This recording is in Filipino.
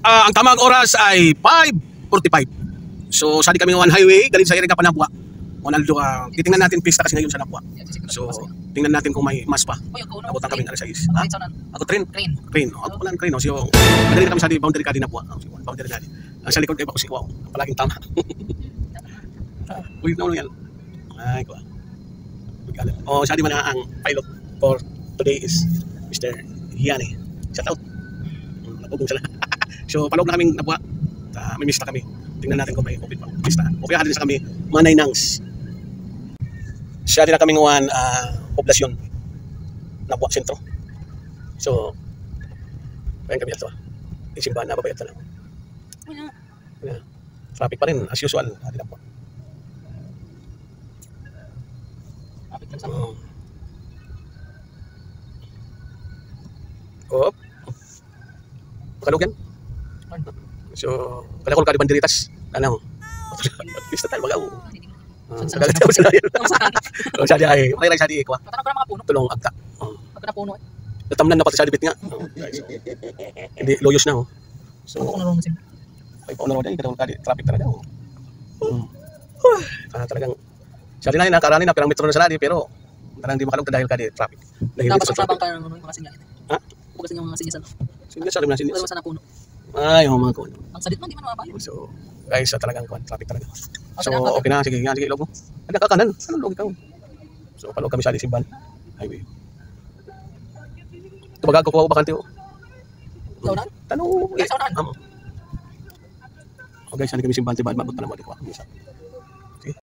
Ang tamang oras ay 5:45. So, sali kami ng highway, galing sa area ka pa Napua. Ronaldo, titingnan natin pista kasi ngayon sa Napua. So, tingnan natin kung may mas pa. Nabutan kami ng alas 6. Ako train. Train. Ako pala ng train. So, madali kami sa boundary ka din Napua. Boundary natin. Sa likod kayo pa ko si Wow. Palaging tama. Uy, naman yan. Ay, ko. Siya di man ang pilot for today is Mr. Yanni. Shout out. Napugong sila. So, palog na kaming Napua. May mista kami. Tingnan natin kung may open pa. Mista. Okay, halin sa kami. Manay Nangs. Siya din na kaming poblasyon. Napua sentro. So, kaya kami ito. Isimbahan na babayat na lang. Yeah. Traffic pa rin, as usual. Halin Napua. Op. Makalog yan. So, kalakol ka di banderitas. Ano? Pista tayo, magaw. Sagagataw sila yun. O, siya di ay, makailang siya di ikwa. Tulong agta. Natamnan na pati siya di bit nga. Hindi, loyos na. So, ay, paunarong dyan, katawal ka di, traffic talaga. Talagang, siya di na yun, nakarani na, pirang metro na sa ladi, pero parang hindi makalog dahil ka di, traffic. Tapos ang sabang ka ng mga sinyal. Ha? Bukas yung mga sinyasan. Sinyasan rin na sinyasan. Pero sana puno. Ay, mga kuno. Ang salit man, di man mabayo. So, guys, talagang traffic talaga. So, okay na, sige, ilog mo. Ay, nakakanan. Anong log ikaw? So, palog kami sa Simban Highway. Tumagag ko ako bakante. Saunahan? Tanong. Saunahan? Okay, saan kami Simban Tiban? Mabot pa naman ako.